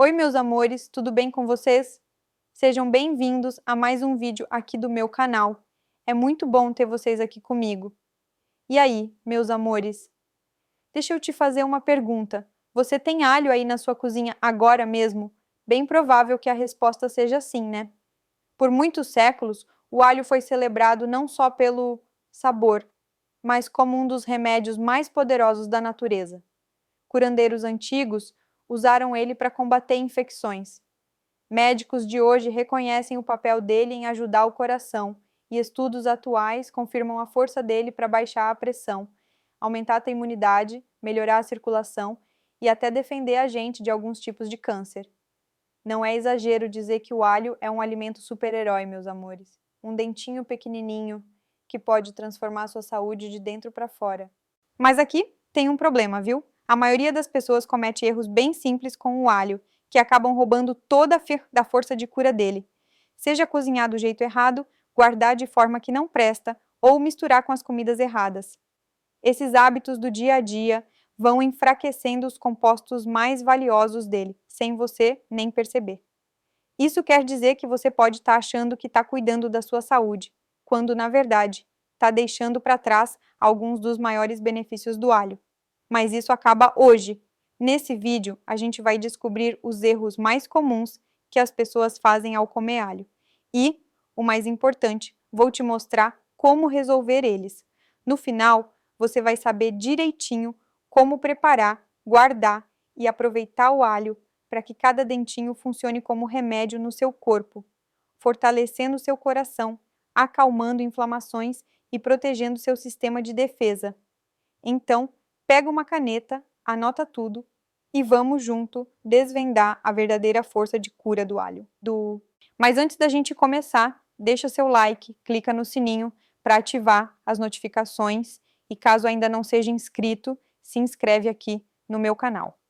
Oi, meus amores, tudo bem com vocês? Sejam bem-vindos a mais um vídeo aqui do meu canal. É muito bom ter vocês aqui comigo. E aí, meus amores? Deixa eu te fazer uma pergunta. Você tem alho aí na sua cozinha agora mesmo? Bem provável que a resposta seja sim, né? Por muitos séculos, o alho foi celebrado não só pelo sabor, mas como um dos remédios mais poderosos da natureza. Curandeiros antigos usaram ele para combater infecções. Médicos de hoje reconhecem o papel dele em ajudar o coração, e estudos atuais confirmam a força dele para baixar a pressão, aumentar a imunidade, melhorar a circulação e até defender a gente de alguns tipos de câncer. Não é exagero dizer que o alho é um alimento super-herói, meus amores. Um dentinho pequenininho que pode transformar sua saúde de dentro para fora. Mas aqui tem um problema, viu? A maioria das pessoas comete erros bem simples com o alho, que acabam roubando toda a força de cura dele. Seja cozinhar do jeito errado, guardar de forma que não presta ou misturar com as comidas erradas. Esses hábitos do dia a dia vão enfraquecendo os compostos mais valiosos dele, sem você nem perceber. Isso quer dizer que você pode estar achando que está cuidando da sua saúde, quando, na verdade, está deixando para trás alguns dos maiores benefícios do alho. Mas isso acaba hoje. Nesse vídeo, a gente vai descobrir os erros mais comuns que as pessoas fazem ao comer alho. E, o mais importante, vou te mostrar como resolver eles. No final, você vai saber direitinho como preparar, guardar e aproveitar o alho para que cada dentinho funcione como remédio no seu corpo, fortalecendo seu coração, acalmando inflamações e protegendo seu sistema de defesa. Então, pega uma caneta, anota tudo e vamos junto desvendar a verdadeira força de cura do alho. Mas antes da gente começar, deixa seu like, clica no sininho para ativar as notificações e caso ainda não seja inscrito, se inscreve aqui no meu canal.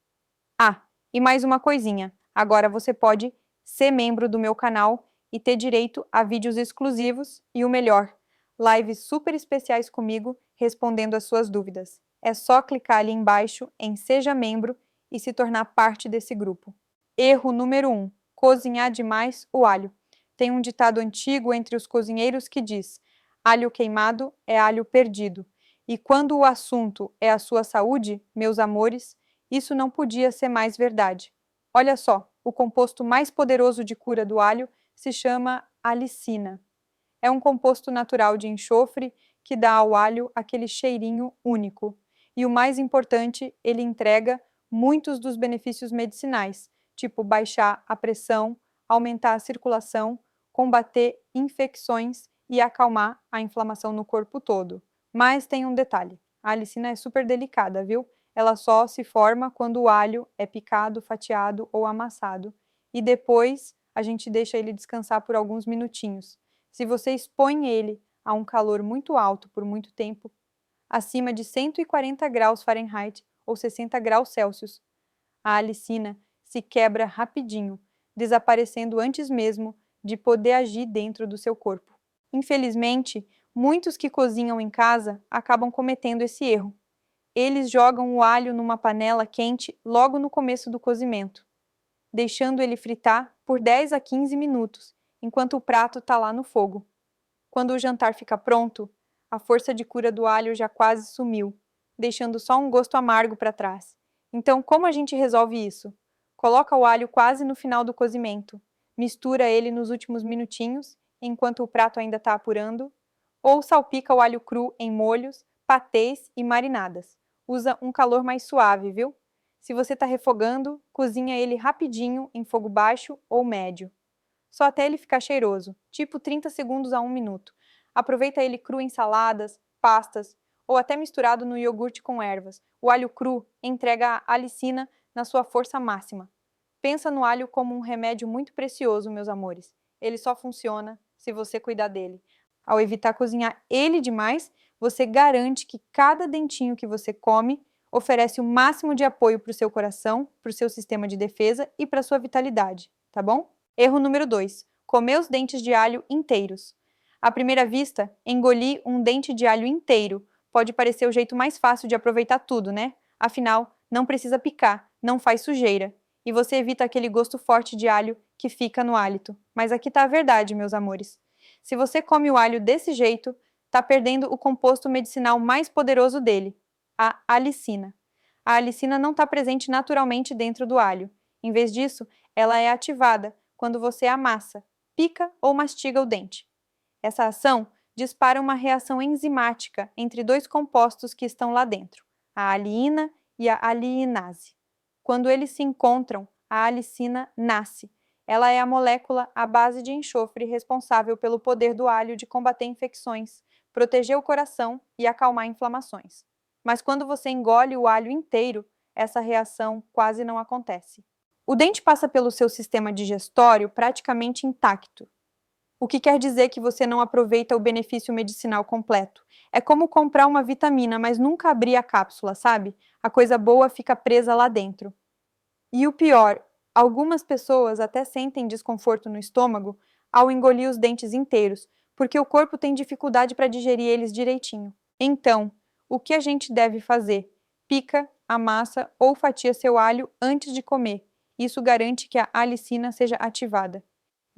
Ah, e mais uma coisinha, agora você pode ser membro do meu canal e ter direito a vídeos exclusivos e o melhor, lives super especiais comigo respondendo as suas dúvidas. É só clicar ali embaixo em Seja Membro e se tornar parte desse grupo. Erro número 1. Cozinhar demais o alho. Tem um ditado antigo entre os cozinheiros que diz: alho queimado é alho perdido. E quando o assunto é a sua saúde, meus amores, isso não podia ser mais verdade. Olha só, o composto mais poderoso de cura do alho se chama alicina. É um composto natural de enxofre que dá ao alho aquele cheirinho único. E o mais importante, ele entrega muitos dos benefícios medicinais, tipo baixar a pressão, aumentar a circulação, combater infecções e acalmar a inflamação no corpo todo. Mas tem um detalhe, a alicina é super delicada, viu? Ela só se forma quando o alho é picado, fatiado ou amassado. E depois a gente deixa ele descansar por alguns minutinhos. Se você expõe ele a um calor muito alto por muito tempo, acima de 140 graus Fahrenheit ou 60 graus Celsius, a alicina se quebra rapidinho, desaparecendo antes mesmo de poder agir dentro do seu corpo. Infelizmente, muitos que cozinham em casa acabam cometendo esse erro. Eles jogam o alho numa panela quente logo no começo do cozimento, deixando ele fritar por 10 a 15 minutos, enquanto o prato está lá no fogo. Quando o jantar fica pronto, a força de cura do alho já quase sumiu, deixando só um gosto amargo para trás. Então, como a gente resolve isso? Coloca o alho quase no final do cozimento, mistura ele nos últimos minutinhos, enquanto o prato ainda está apurando, ou salpica o alho cru em molhos, patês e marinadas. Usa um calor mais suave, viu? Se você está refogando, cozinha ele rapidinho em fogo baixo ou médio. Só até ele ficar cheiroso, tipo 30 segundos a 1 minuto. Aproveita ele cru em saladas, pastas ou até misturado no iogurte com ervas. O alho cru entrega a alicina na sua força máxima. Pensa no alho como um remédio muito precioso, meus amores. Ele só funciona se você cuidar dele. Ao evitar cozinhar ele demais, você garante que cada dentinho que você come oferece o máximo de apoio para o seu coração, para o seu sistema de defesa e para a sua vitalidade, tá bom? Erro número 2. Comer os dentes de alho inteiros. À primeira vista, engolir um dente de alho inteiro pode parecer o jeito mais fácil de aproveitar tudo, né? Afinal, não precisa picar, não faz sujeira. e você evita aquele gosto forte de alho que fica no hálito. Mas aqui está a verdade, meus amores. Se você come o alho desse jeito, está perdendo o composto medicinal mais poderoso dele, a alicina. A alicina não está presente naturalmente dentro do alho. Em vez disso, ela é ativada quando você amassa, pica ou mastiga o dente. Essa ação dispara uma reação enzimática entre dois compostos que estão lá dentro, a aliina e a aliinase. Quando eles se encontram, a alicina nasce. Ela é a molécula à base de enxofre responsável pelo poder do alho de combater infecções, proteger o coração e acalmar inflamações. Mas quando você engole o alho inteiro, essa reação quase não acontece. O dente passa pelo seu sistema digestório praticamente intacto, o que quer dizer que você não aproveita o benefício medicinal completo. É como comprar uma vitamina, mas nunca abrir a cápsula, sabe? A coisa boa fica presa lá dentro. E o pior, algumas pessoas até sentem desconforto no estômago ao engolir os dentes inteiros, porque o corpo tem dificuldade para digerir eles direitinho. Então, o que a gente deve fazer? Pica, amassa ou fatia seu alho antes de comer. Isso garante que a alicina seja ativada.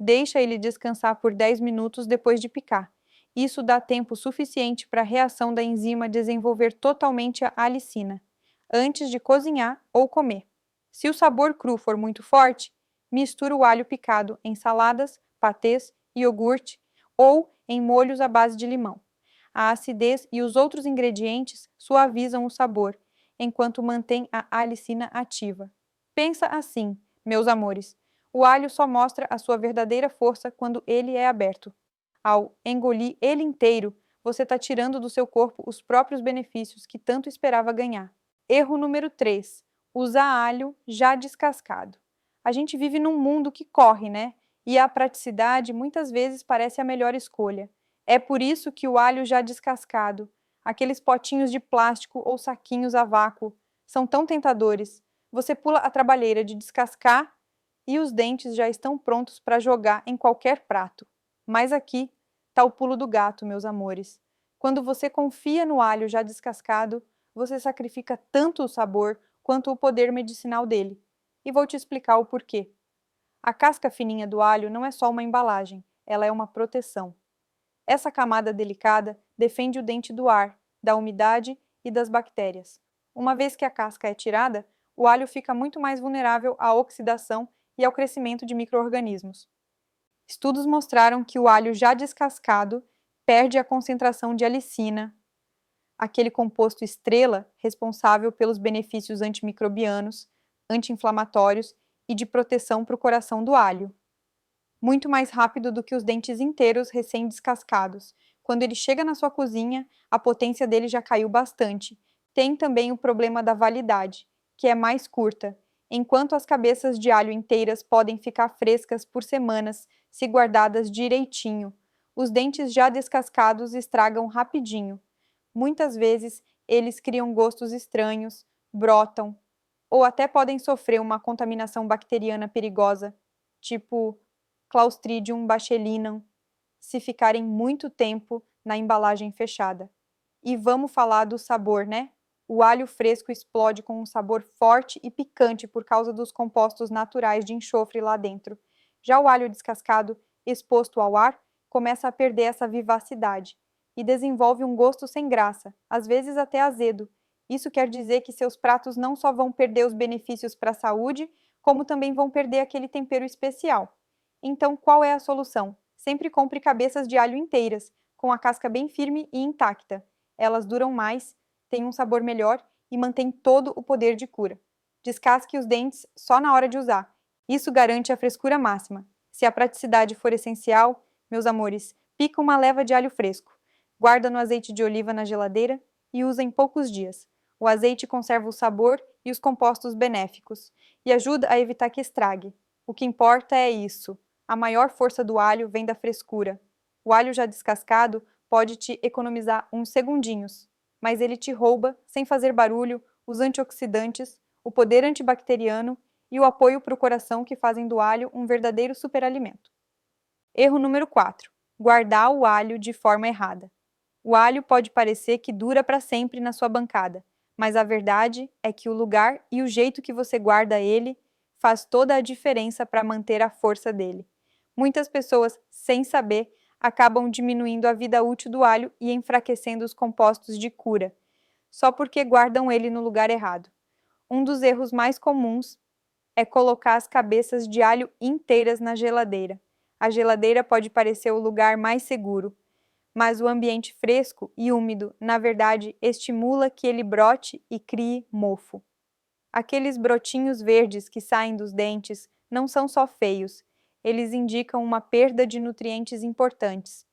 Deixa ele descansar por 10 minutos depois de picar. Isso dá tempo suficiente para a reação da enzima desenvolver totalmente a alicina, antes de cozinhar ou comer. Se o sabor cru for muito forte, mistura o alho picado em saladas, patês, iogurte ou em molhos à base de limão. A acidez e os outros ingredientes suavizam o sabor, enquanto mantém a alicina ativa. Pensa assim, meus amores. O alho só mostra a sua verdadeira força quando ele é aberto. Ao engolir ele inteiro, você está tirando do seu corpo os próprios benefícios que tanto esperava ganhar. Erro número 3. Usar alho já descascado. A gente vive num mundo que corre, né? E a praticidade muitas vezes parece a melhor escolha. É por isso que o alho já descascado, aqueles potinhos de plástico ou saquinhos a vácuo, são tão tentadores. Você pula a trabalheira de descascar e os dentes já estão prontos para jogar em qualquer prato. Mas aqui está o pulo do gato, meus amores. Quando você confia no alho já descascado, você sacrifica tanto o sabor quanto o poder medicinal dele. E vou te explicar o porquê. A casca fininha do alho não é só uma embalagem, ela é uma proteção. Essa camada delicada defende o dente do ar, da umidade e das bactérias. Uma vez que a casca é tirada, o alho fica muito mais vulnerável à oxidação e ao crescimento de micro-organismos. Estudos mostraram que o alho já descascado perde a concentração de alicina, aquele composto estrela responsável pelos benefícios antimicrobianos, anti-inflamatórios e de proteção para o coração do alho. Muito mais rápido do que os dentes inteiros recém-descascados. Quando ele chega na sua cozinha, a potência dele já caiu bastante. Tem também o problema da validade, que é mais curta. Enquanto as cabeças de alho inteiras podem ficar frescas por semanas se guardadas direitinho, os dentes já descascados estragam rapidinho. Muitas vezes eles criam gostos estranhos, brotam, ou até podem sofrer uma contaminação bacteriana perigosa, tipo Clostridium botulinum, se ficarem muito tempo na embalagem fechada. E vamos falar do sabor, né? O alho fresco explode com um sabor forte e picante por causa dos compostos naturais de enxofre lá dentro. Já o alho descascado, exposto ao ar, começa a perder essa vivacidade e desenvolve um gosto sem graça, às vezes até azedo. Isso quer dizer que seus pratos não só vão perder os benefícios para a saúde, como também vão perder aquele tempero especial. Então, qual é a solução? Sempre compre cabeças de alho inteiras, com a casca bem firme e intacta. Elas duram mais, têm um sabor melhor e mantêm todo o poder de cura. Descasque os dentes só na hora de usar. Isso garante a frescura máxima. Se a praticidade for essencial, meus amores, pica uma leva de alho fresco. Guarda no azeite de oliva na geladeira e usa em poucos dias. O azeite conserva o sabor e os compostos benéficos e ajuda a evitar que estrague. O que importa é isso. A maior força do alho vem da frescura. O alho já descascado pode te economizar uns segundinhos, mas ele te rouba, sem fazer barulho, os antioxidantes, o poder antibacteriano e o apoio para o coração que fazem do alho um verdadeiro superalimento. Erro número 4. Guardar o alho de forma errada. O alho pode parecer que dura para sempre na sua bancada, mas a verdade é que o lugar e o jeito que você guarda ele faz toda a diferença para manter a força dele. Muitas pessoas, sem saber, acabam diminuindo a vida útil do alho e enfraquecendo os compostos de cura, só porque guardam ele no lugar errado. Um dos erros mais comuns é colocar as cabeças de alho inteiras na geladeira. A geladeira pode parecer o lugar mais seguro, mas o ambiente fresco e úmido, na verdade, estimula que ele brote e crie mofo. Aqueles brotinhos verdes que saem dos dentes não são só feios, eles indicam uma perda de nutrientes importantes.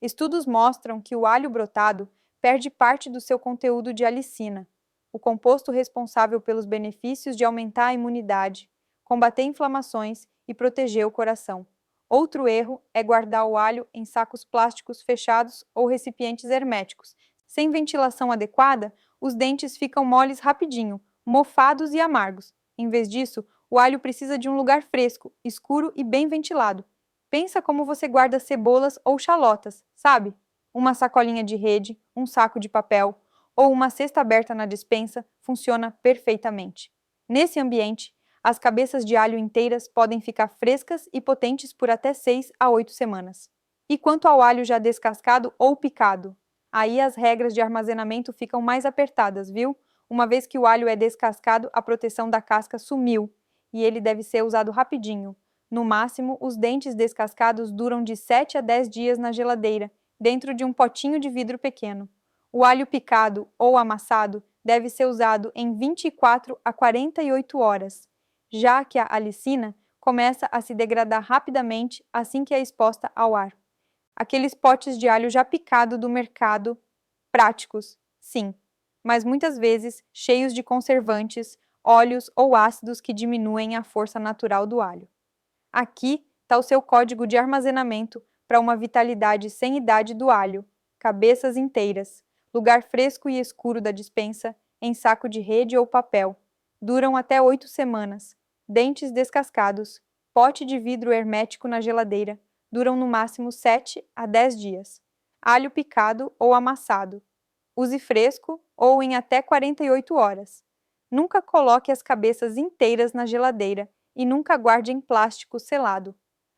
Estudos mostram que o alho brotado perde parte do seu conteúdo de alicina, o composto responsável pelos benefícios de aumentar a imunidade, combater inflamações e proteger o coração. Outro erro é guardar o alho em sacos plásticos fechados ou recipientes herméticos. Sem ventilação adequada, os dentes ficam moles rapidinho, mofados e amargos. Em vez disso, o alho precisa de um lugar fresco, escuro e bem ventilado. Pensa como você guarda cebolas ou chalotas, sabe? Uma sacolinha de rede, um saco de papel ou uma cesta aberta na despensa funciona perfeitamente. Nesse ambiente, as cabeças de alho inteiras podem ficar frescas e potentes por até 6 a 8 semanas. E quanto ao alho já descascado ou picado? Aí as regras de armazenamento ficam mais apertadas, viu? Uma vez que o alho é descascado, a proteção da casca sumiu e ele deve ser usado rapidinho. No máximo, os dentes descascados duram de 7 a 10 dias na geladeira, dentro de um potinho de vidro pequeno. O alho picado ou amassado deve ser usado em 24 a 48 horas, já que a alicina começa a se degradar rapidamente assim que é exposta ao ar. Aqueles potes de alho já picado do mercado, práticos, sim, mas muitas vezes cheios de conservantes, óleos ou ácidos que diminuem a força natural do alho. Aqui está o seu código de armazenamento para uma vitalidade sem idade do alho. Cabeças inteiras, lugar fresco e escuro da despensa, em saco de rede ou papel. Duram até 8 semanas. Dentes descascados, pote de vidro hermético na geladeira. Duram no máximo 7 a 10 dias. Alho picado ou amassado. Use fresco ou em até 48 horas. Nunca coloque as cabeças inteiras na geladeira e nunca guarde em plástico selado.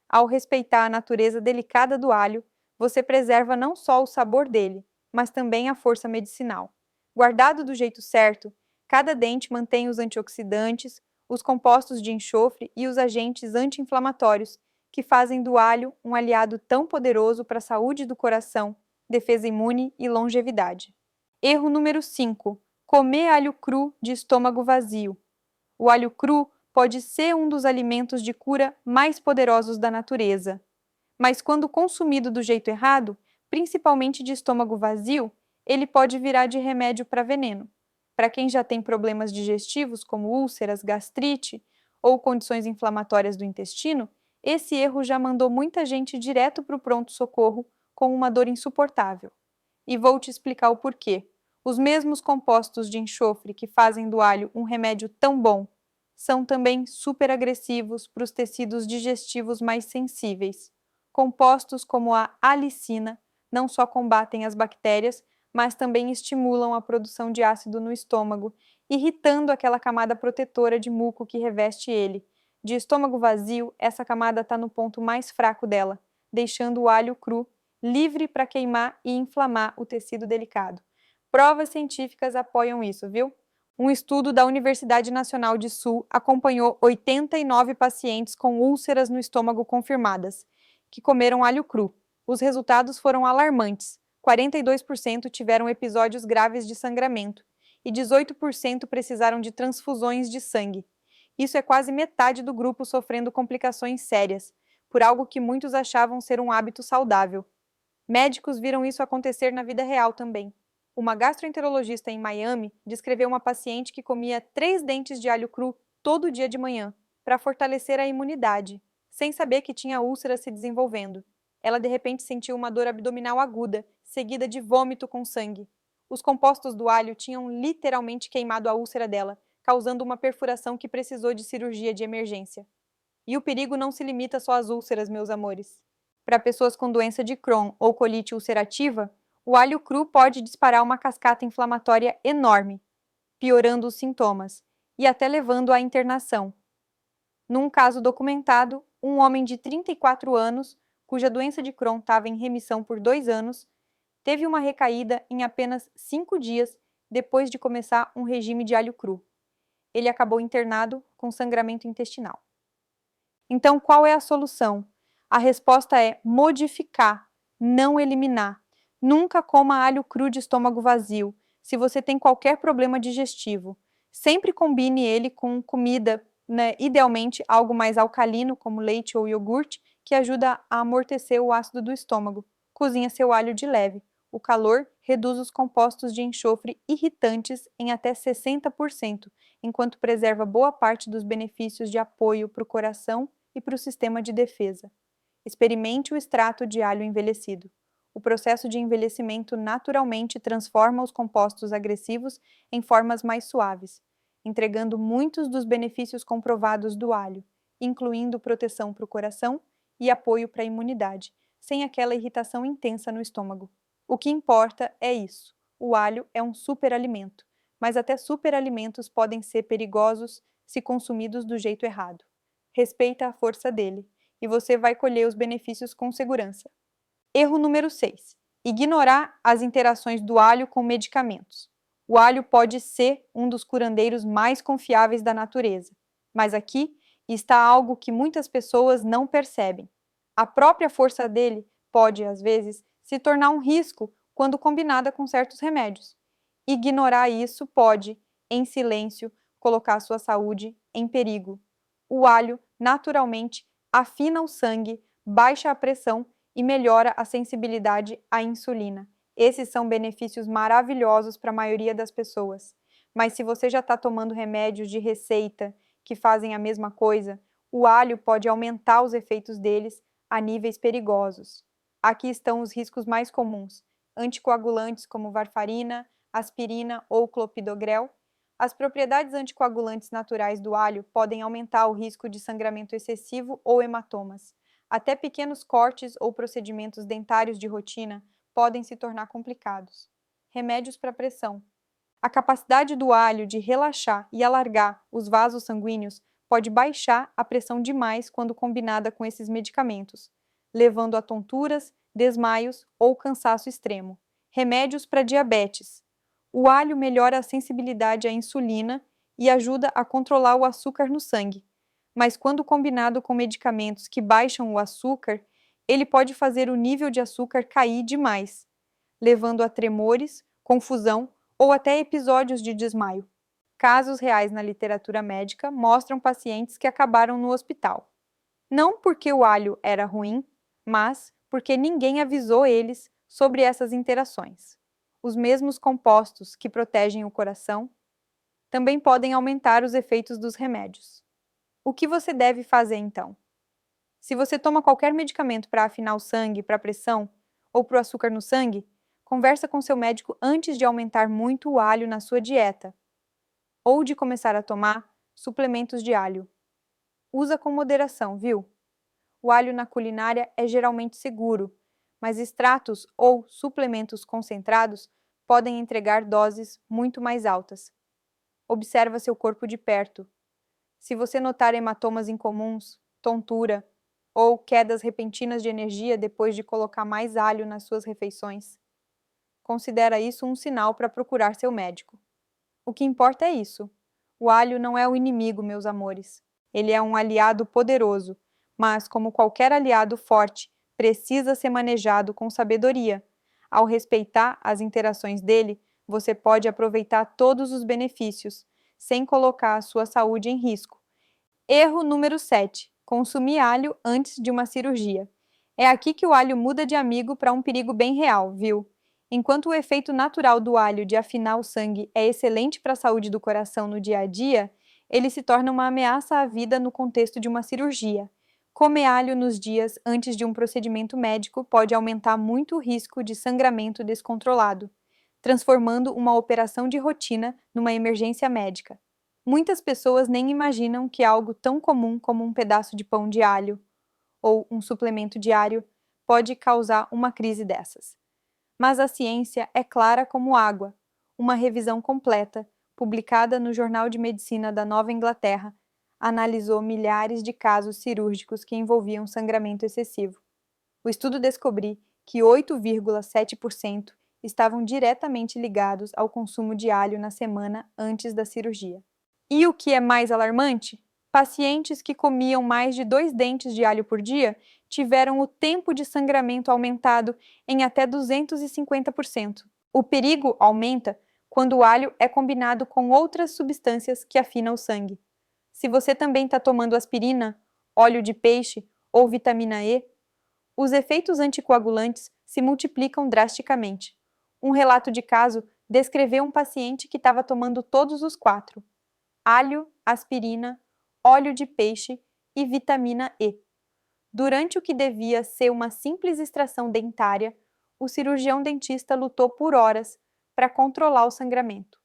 Ao respeitar a natureza delicada do alho, você preserva não só o sabor dele, mas também a força medicinal. Guardado do jeito certo, cada dente mantém os antioxidantes, os compostos de enxofre e os agentes anti-inflamatórios, que fazem do alho um aliado tão poderoso para a saúde do coração, defesa imune e longevidade. Erro número 5. Comer alho cru de estômago vazio. O alho cru pode ser um dos alimentos de cura mais poderosos da natureza. Mas quando consumido do jeito errado, principalmente de estômago vazio, ele pode virar de remédio para veneno. Para quem já tem problemas digestivos, como úlceras, gastrite ou condições inflamatórias do intestino, esse erro já mandou muita gente direto para o pronto-socorro com uma dor insuportável. E vou te explicar o porquê. Os mesmos compostos de enxofre que fazem do alho um remédio tão bom são também super agressivos para os tecidos digestivos mais sensíveis. Compostos como a alicina não só combatem as bactérias, mas também estimulam a produção de ácido no estômago, irritando aquela camada protetora de muco que reveste ele. De estômago vazio, essa camada está no ponto mais fraco dela, deixando o alho cru livre para queimar e inflamar o tecido delicado. Provas científicas apoiam isso, viu? Um estudo da Universidade Nacional de Sul acompanhou 89 pacientes com úlceras no estômago confirmadas, que comeram alho cru. Os resultados foram alarmantes. 42% tiveram episódios graves de sangramento e 18% precisaram de transfusões de sangue. Isso é quase metade do grupo sofrendo complicações sérias, por algo que muitos achavam ser um hábito saudável. Médicos viram isso acontecer na vida real também. Uma gastroenterologista em Miami descreveu uma paciente que comia 3 dentes de alho cru todo dia de manhã, para fortalecer a imunidade, sem saber que tinha úlcera se desenvolvendo. Ela de repente sentiu uma dor abdominal aguda, seguida de vômito com sangue. Os compostos do alho tinham literalmente queimado a úlcera dela, causando uma perfuração que precisou de cirurgia de emergência. E o perigo não se limita só às úlceras, meus amores. Para pessoas com doença de Crohn ou colite ulcerativa, o alho cru pode disparar uma cascata inflamatória enorme, piorando os sintomas e até levando à internação. Num caso documentado, um homem de 34 anos, cuja doença de Crohn estava em remissão por 2 anos, teve uma recaída em apenas 5 dias depois de começar um regime de alho cru. Ele acabou internado com sangramento intestinal. Então, qual é a solução? A resposta é modificar, não eliminar. Nunca coma alho cru de estômago vazio, se você tem qualquer problema digestivo. Sempre combine ele com comida, idealmente algo mais alcalino, como leite ou iogurte, que ajuda a amortecer o ácido do estômago. Cozinha seu alho de leve. O calor reduz os compostos de enxofre irritantes em até 60%, enquanto preserva boa parte dos benefícios de apoio para o coração e para o sistema de defesa. Experimente o extrato de alho envelhecido. O processo de envelhecimento naturalmente transforma os compostos agressivos em formas mais suaves, entregando muitos dos benefícios comprovados do alho, incluindo proteção para o coração e apoio para a imunidade, sem aquela irritação intensa no estômago. O que importa é isso. O alho é um superalimento, mas até superalimentos podem ser perigosos se consumidos do jeito errado. Respeita a força dele, e você vai colher os benefícios com segurança. Erro número 6. Ignorar as interações do alho com medicamentos. O alho pode ser um dos curandeiros mais confiáveis da natureza, mas aqui está algo que muitas pessoas não percebem. A própria força dele pode, às vezes, se tornar um risco quando combinada com certos remédios. Ignorar isso pode, em silêncio, colocar a sua saúde em perigo. O alho, naturalmente, afina o sangue, baixa a pressão e melhora a sensibilidade à insulina. Esses são benefícios maravilhosos para a maioria das pessoas. Mas se você já está tomando remédios de receita que fazem a mesma coisa, o alho pode aumentar os efeitos deles a níveis perigosos. Aqui estão os riscos mais comuns: anticoagulantes como varfarina, aspirina ou clopidogrel. As propriedades anticoagulantes naturais do alho podem aumentar o risco de sangramento excessivo ou hematomas. Até pequenos cortes ou procedimentos dentários de rotina podem se tornar complicados. Remédios para pressão. A capacidade do alho de relaxar e alargar os vasos sanguíneos pode baixar a pressão demais quando combinada com esses medicamentos, levando a tonturas, desmaios ou cansaço extremo. Remédios para diabetes. O alho melhora a sensibilidade à insulina e ajuda a controlar o açúcar no sangue, mas quando combinado com medicamentos que baixam o açúcar, ele pode fazer o nível de açúcar cair demais, levando a tremores, confusão ou até episódios de desmaio. Casos reais na literatura médica mostram pacientes que acabaram no hospital. Não porque o alho era ruim, mas porque ninguém avisou eles sobre essas interações. Os mesmos compostos que protegem o coração também podem aumentar os efeitos dos remédios. O que você deve fazer então? Se você toma qualquer medicamento para afinar o sangue, para a pressão ou para o açúcar no sangue, conversa com seu médico antes de aumentar muito o alho na sua dieta ou de começar a tomar suplementos de alho. Usa com moderação, viu? O alho na culinária é geralmente seguro, mas extratos ou suplementos concentrados podem entregar doses muito mais altas. Observa seu corpo de perto. Se você notar hematomas incomuns, tontura ou quedas repentinas de energia depois de colocar mais alho nas suas refeições, considera isso um sinal para procurar seu médico. O que importa é isso. O alho não é o inimigo, meus amores. Ele é um aliado poderoso, mas, como qualquer aliado forte, precisa ser manejado com sabedoria. Ao respeitar as interações dele, você pode aproveitar todos os benefícios, sem colocar a sua saúde em risco. Erro número 7. Consumir alho antes de uma cirurgia. É aqui que o alho muda de amigo para um perigo bem real, viu? Enquanto o efeito natural do alho de afinar o sangue é excelente para a saúde do coração no dia a dia, ele se torna uma ameaça à vida no contexto de uma cirurgia. Comer alho nos dias antes de um procedimento médico pode aumentar muito o risco de sangramento descontrolado, transformando uma operação de rotina numa emergência médica. Muitas pessoas nem imaginam que algo tão comum como um pedaço de pão de alho ou um suplemento diário pode causar uma crise dessas. Mas a ciência é clara como água. Uma revisão completa, publicada no Jornal de Medicina da Nova Inglaterra, analisou milhares de casos cirúrgicos que envolviam sangramento excessivo. O estudo descobriu que 8,7% estavam diretamente ligados ao consumo de alho na semana antes da cirurgia. E o que é mais alarmante? Pacientes que comiam mais de 2 dentes de alho por dia tiveram o tempo de sangramento aumentado em até 250%. O perigo aumenta quando o alho é combinado com outras substâncias que afinam o sangue. Se você também está tomando aspirina, óleo de peixe ou vitamina E, os efeitos anticoagulantes se multiplicam drasticamente. Um relato de caso descreveu um paciente que estava tomando todos os 4: alho, aspirina, óleo de peixe e vitamina E. Durante o que devia ser uma simples extração dentária, o cirurgião dentista lutou por horas para controlar o sangramento.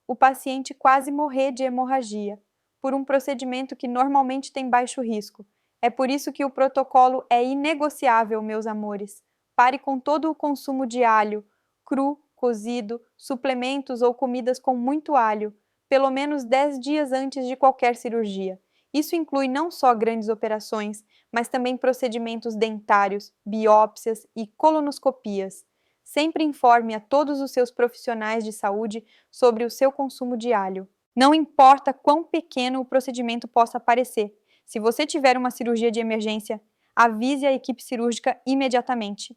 O paciente quase morreu de hemorragia, por um procedimento que normalmente tem baixo risco. É por isso que o protocolo é inegociável, meus amores. Pare com todo o consumo de alho, cru, cozido, suplementos ou comidas com muito alho, pelo menos 10 dias antes de qualquer cirurgia. Isso inclui não só grandes operações, mas também procedimentos dentários, biópsias e colonoscopias. Sempre informe a todos os seus profissionais de saúde sobre o seu consumo de alho. Não importa quão pequeno o procedimento possa parecer. Se você tiver uma cirurgia de emergência, avise a equipe cirúrgica imediatamente.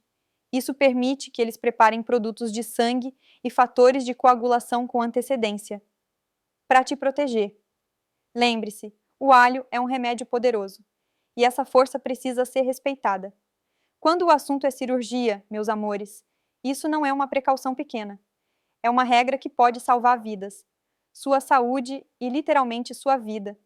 Isso permite que eles preparem produtos de sangue e fatores de coagulação com antecedência, para te proteger. Lembre-se, o alho é um remédio poderoso, e essa força precisa ser respeitada. Quando o assunto é cirurgia, meus amores, isso não é uma precaução pequena. É uma regra que pode salvar vidas. Sua saúde e, literalmente, sua vida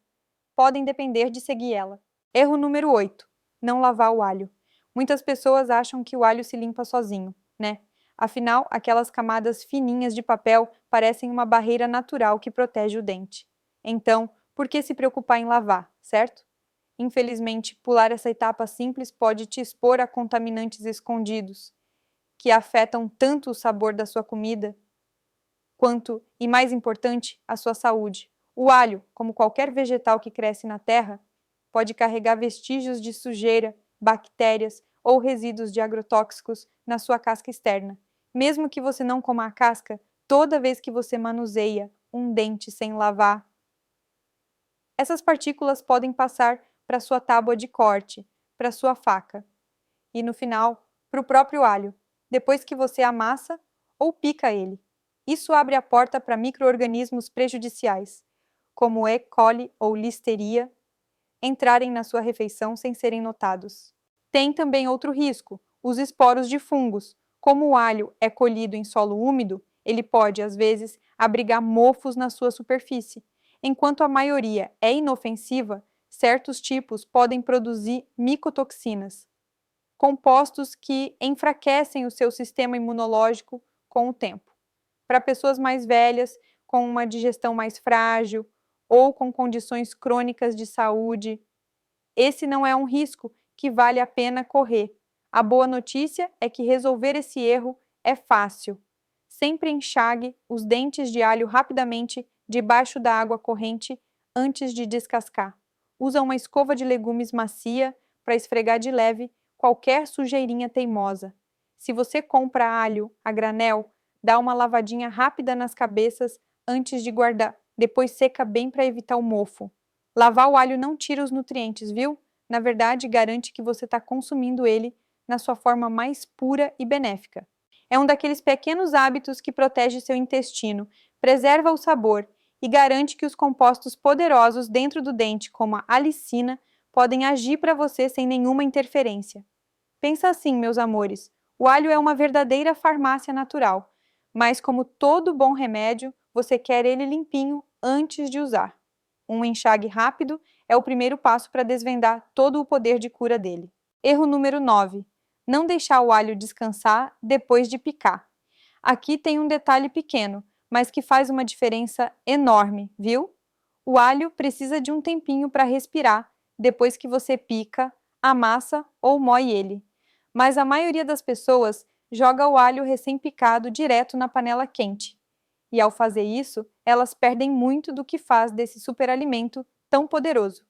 podem depender de seguir ela. Erro número 8. Não lavar o alho. Muitas pessoas acham que o alho se limpa sozinho, né? Afinal, aquelas camadas fininhas de papel parecem uma barreira natural que protege o dente. Então, por que se preocupar em lavar, certo? Infelizmente, pular essa etapa simples pode te expor a contaminantes escondidos, que afetam tanto o sabor da sua comida, quanto, e mais importante, a sua saúde. O alho, como qualquer vegetal que cresce na terra, pode carregar vestígios de sujeira, bactérias ou resíduos de agrotóxicos na sua casca externa. Mesmo que você não coma a casca, toda vez que você manuseia um dente sem lavar, essas partículas podem passar para sua tábua de corte, para sua faca e, no final, para o próprio alho, depois que você amassa ou pica ele. Isso abre a porta para micro-organismos prejudiciais, como E. coli ou listeria, entrarem na sua refeição sem serem notados. Tem também outro risco, os esporos de fungos. Como o alho é colhido em solo úmido, ele pode, às vezes, abrigar mofos na sua superfície. Enquanto a maioria é inofensiva, certos tipos podem produzir micotoxinas, compostos que enfraquecem o seu sistema imunológico com o tempo. Para pessoas mais velhas, com uma digestão mais frágil ou com condições crônicas de saúde, esse não é um risco que vale a pena correr. A boa notícia é que resolver esse erro é fácil. Sempre enxague os dentes de alho rapidamente debaixo da água corrente antes de descascar. Usa uma escova de legumes macia para esfregar de leve qualquer sujeirinha teimosa. Se você compra alho a granel, dá uma lavadinha rápida nas cabeças antes de guardar. Depois seca bem para evitar o mofo. Lavar o alho não tira os nutrientes, viu? Na verdade, garante que você está consumindo ele na sua forma mais pura e benéfica. É um daqueles pequenos hábitos que protege seu intestino, preserva o sabor e garante que os compostos poderosos dentro do dente, como a alicina, podem agir para você sem nenhuma interferência. Pensa assim, meus amores, o alho é uma verdadeira farmácia natural, mas como todo bom remédio, você quer ele limpinho antes de usar. Um enxague rápido é o primeiro passo para desvendar todo o poder de cura dele. Erro número 9. Não deixar o alho descansar depois de picar. Aqui tem um detalhe pequeno, mas que faz uma diferença enorme, viu? O alho precisa de um tempinho para respirar depois que você pica, amassa ou moe ele. Mas a maioria das pessoas joga o alho recém-picado direto na panela quente. E ao fazer isso, elas perdem muito do que faz desse superalimento tão poderoso?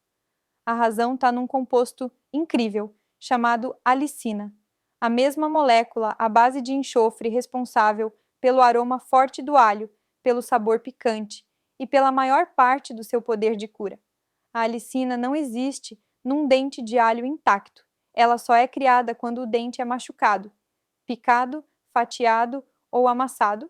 A razão está num composto incrível, chamado alicina, a mesma molécula à base de enxofre responsável pelo aroma forte do alho, pelo sabor picante e pela maior parte do seu poder de cura. A alicina não existe num dente de alho intacto, ela só é criada quando o dente é machucado, picado, fatiado ou amassado,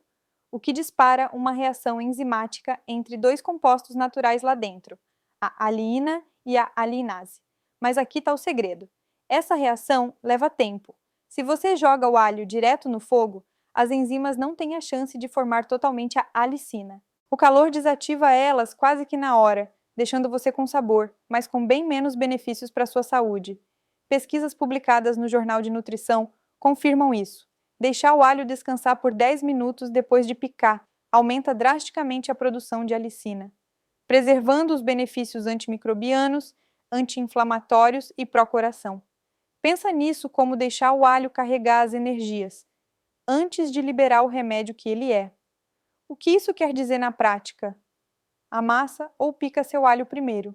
o que dispara uma reação enzimática entre dois compostos naturais lá dentro, a aliina e a aliinase. Mas aqui está o segredo. Essa reação leva tempo. Se você joga o alho direto no fogo, as enzimas não têm a chance de formar totalmente a alicina. O calor desativa elas quase que na hora, deixando você com sabor, mas com bem menos benefícios para a sua saúde. Pesquisas publicadas no Jornal de Nutrição confirmam isso. Deixar o alho descansar por 10 minutos depois de picar aumenta drasticamente a produção de alicina, preservando os benefícios antimicrobianos, anti-inflamatórios e pró-coração. Pensa nisso como deixar o alho carregar as energias, antes de liberar o remédio que ele é. O que isso quer dizer na prática? Amassa ou pica seu alho primeiro.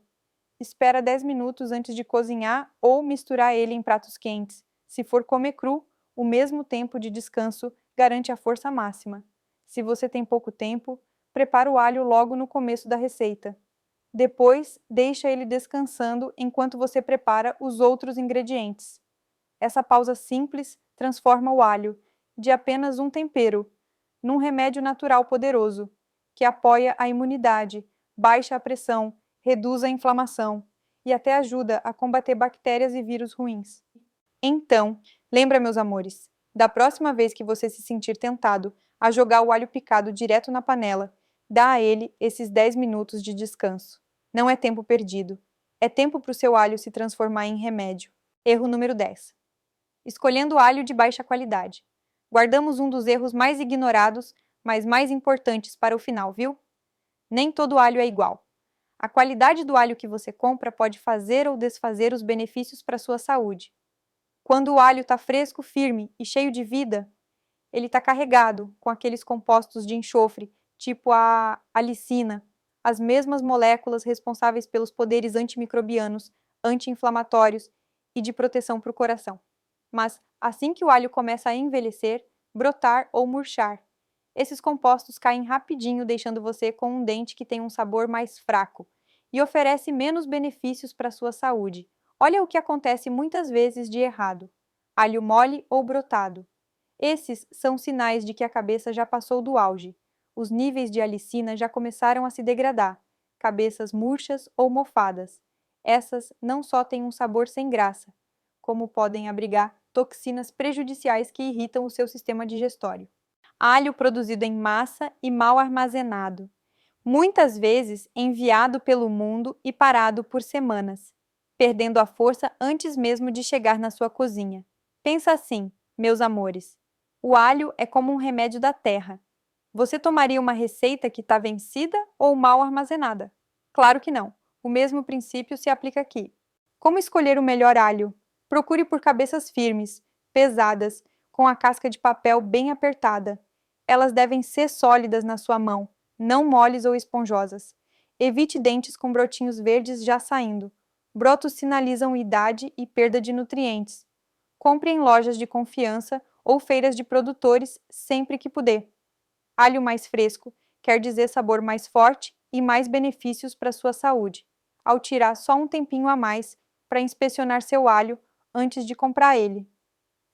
Espera 10 minutos antes de cozinhar ou misturar ele em pratos quentes. Se for comer cru, o mesmo tempo de descanso garante a força máxima. Se você tem pouco tempo, prepara o alho logo no começo da receita. Depois, deixa ele descansando enquanto você prepara os outros ingredientes. Essa pausa simples transforma o alho, de apenas um tempero, num remédio natural poderoso, que apoia a imunidade, baixa a pressão, reduz a inflamação e até ajuda a combater bactérias e vírus ruins. Então, lembra, meus amores, da próxima vez que você se sentir tentado a jogar o alho picado direto na panela, dá a ele esses 10 minutos de descanso. Não é tempo perdido. É tempo para o seu alho se transformar em remédio. Erro número 10. Escolhendo alho de baixa qualidade. Guardamos um dos erros mais ignorados, mas mais importantes para o final, viu? Nem todo alho é igual. A qualidade do alho que você compra pode fazer ou desfazer os benefícios para a sua saúde. Quando o alho está fresco, firme e cheio de vida, ele está carregado com aqueles compostos de enxofre, tipo a alicina, as mesmas moléculas responsáveis pelos poderes antimicrobianos, anti-inflamatórios e de proteção para o coração. Mas, assim que o alho começa a envelhecer, brotar ou murchar, esses compostos caem rapidinho, deixando você com um dente que tem um sabor mais fraco e oferece menos benefícios para a sua saúde. Olha o que acontece muitas vezes de errado: alho mole ou brotado. Esses são sinais de que a cabeça já passou do auge. Os níveis de alicina já começaram a se degradar, cabeças murchas ou mofadas. Essas não só têm um sabor sem graça, como podem abrigar toxinas prejudiciais que irritam o seu sistema digestório. Alho produzido em massa e mal armazenado, muitas vezes enviado pelo mundo e parado por semanas, perdendo a força antes mesmo de chegar na sua cozinha. Pensa assim, meus amores, o alho é como um remédio da terra. Você tomaria uma receita que está vencida ou mal armazenada? Claro que não. O mesmo princípio se aplica aqui. Como escolher o melhor alho? Procure por cabeças firmes, pesadas, com a casca de papel bem apertada. Elas devem ser sólidas na sua mão, não moles ou esponjosas. Evite dentes com brotinhos verdes já saindo. Brotos sinalizam idade e perda de nutrientes. Compre em lojas de confiança ou feiras de produtores sempre que puder. Alho mais fresco quer dizer sabor mais forte e mais benefícios para a sua saúde, ao tirar só um tempinho a mais para inspecionar seu alho antes de comprar ele.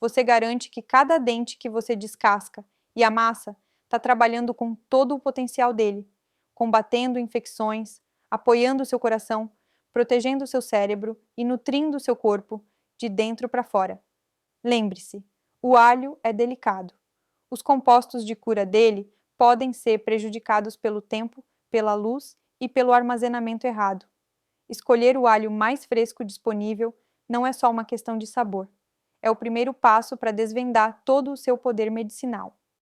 Você garante que cada dente que você descasca e amassa está trabalhando com todo o potencial dele, combatendo infecções, apoiando o seu coração, protegendo o seu cérebro e nutrindo o seu corpo de dentro para fora. Lembre-se, o alho é delicado. Os compostos de cura dele podem ser prejudicados pelo tempo, pela luz e pelo armazenamento errado. Escolher o alho mais fresco disponível não é só uma questão de sabor. É o primeiro passo para desvendar todo o seu poder medicinal.